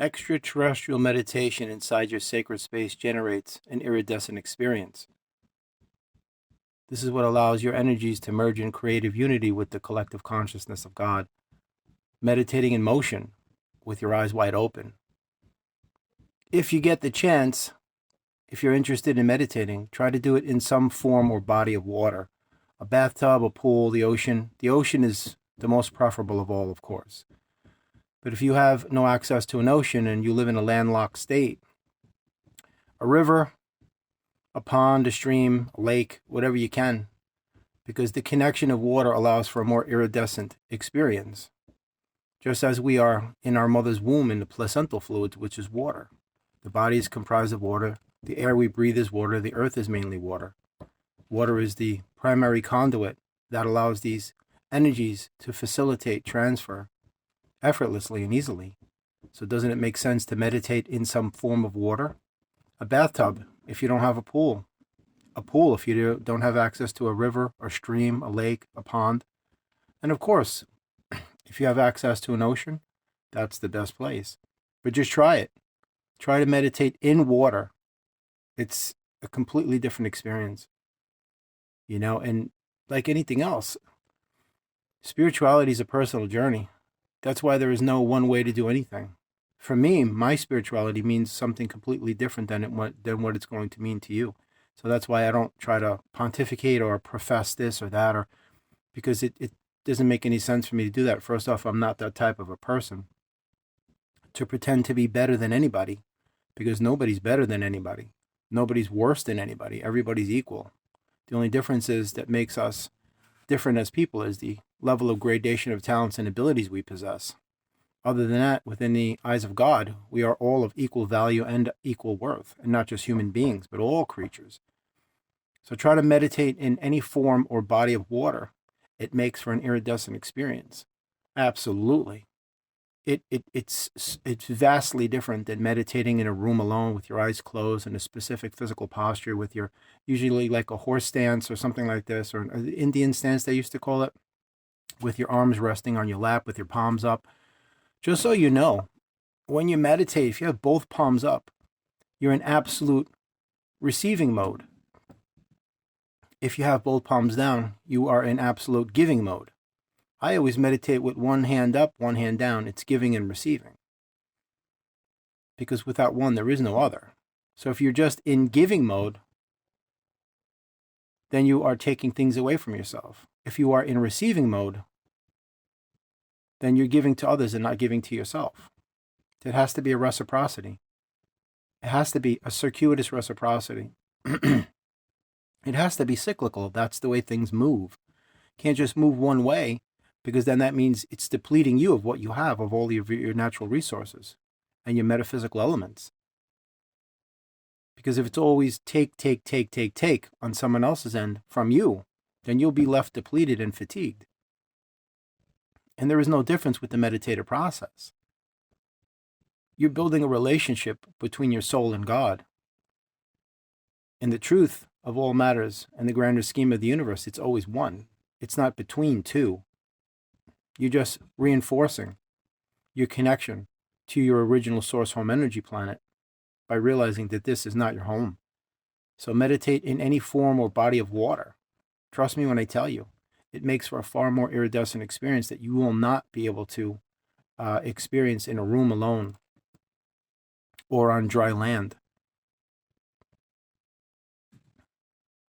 Extraterrestrial meditation inside your sacred space generates an iridescent experience. This is what allows your energies to merge in creative unity with the collective consciousness of God. Meditating in motion with your eyes wide open. If you get the chance, if you're interested in meditating, try to do it in some form or body of water. A bathtub, a pool, the ocean. The ocean is the most preferable of all, of course. But if you have no access to an ocean and you live in a landlocked state, a river, a pond, a stream, a lake, whatever you can, because the connection of water allows for a more iridescent experience. Just as we are in our mother's womb in the placental fluids, which is water. The body is comprised of water. The air we breathe is water. The earth is mainly water. Water is the primary conduit that allows these energies to facilitate transfer effortlessly and easily. So doesn't it make sense to meditate in some form of water? A bathtub, if you don't have a pool. A pool, if you don't have access to a river, a stream, a lake, a pond. And of course, if you have access to an ocean, that's the best place. But just try it. Try to meditate in water. It's a completely different experience. And like anything else, spirituality is a personal journey. That's why there is no one way to do anything. For me, my spirituality means something completely different than what it's going to mean to you. So that's why I don't try to pontificate or profess this or that, because it doesn't make any sense for me to do that. First off, I'm not that type of a person to pretend to be better than anybody, because nobody's better than anybody. Nobody's worse than anybody. Everybody's equal. The only difference is that makes us different as people is the level of gradation of talents and abilities we possess. Other than that, within the eyes of God, we are all of equal value and equal worth, and not just human beings, but all creatures. So try to meditate in any form or body of water. It makes for an iridescent experience. Absolutely. It's vastly different than meditating in a room alone with your eyes closed in a specific physical posture with your, usually like a horse stance or something like this, or an Indian stance they used to call it, with your arms resting on your lap with your palms up. Just so you know, when you meditate, if you have both palms up, you're in absolute receiving mode. If you have both palms down, you are in absolute giving mode. I always meditate with one hand up, one hand down. It's giving and receiving. Because without one, there is no other. So if you're just in giving mode, then you are taking things away from yourself. If you are in receiving mode, then you're giving to others and not giving to yourself. It has to be a reciprocity. It has to be a circuitous reciprocity. It has to be cyclical. That's the way things move. Can't just move one way, because then that means it's depleting you of what you have, of all of your natural resources and your metaphysical elements. Because if it's always take on someone else's end from you, then you'll be left depleted and fatigued. And there is no difference with the meditative process. You're building a relationship between your soul and God. And the truth of all matters and the grander scheme of the universe, it's always one. It's not between two. You're just reinforcing your connection to your original source home energy planet by realizing that this is not your home. So meditate in any form or body of water. Trust me when I tell you, it makes for a far more iridescent experience that you will not be able to experience in a room alone or on dry land.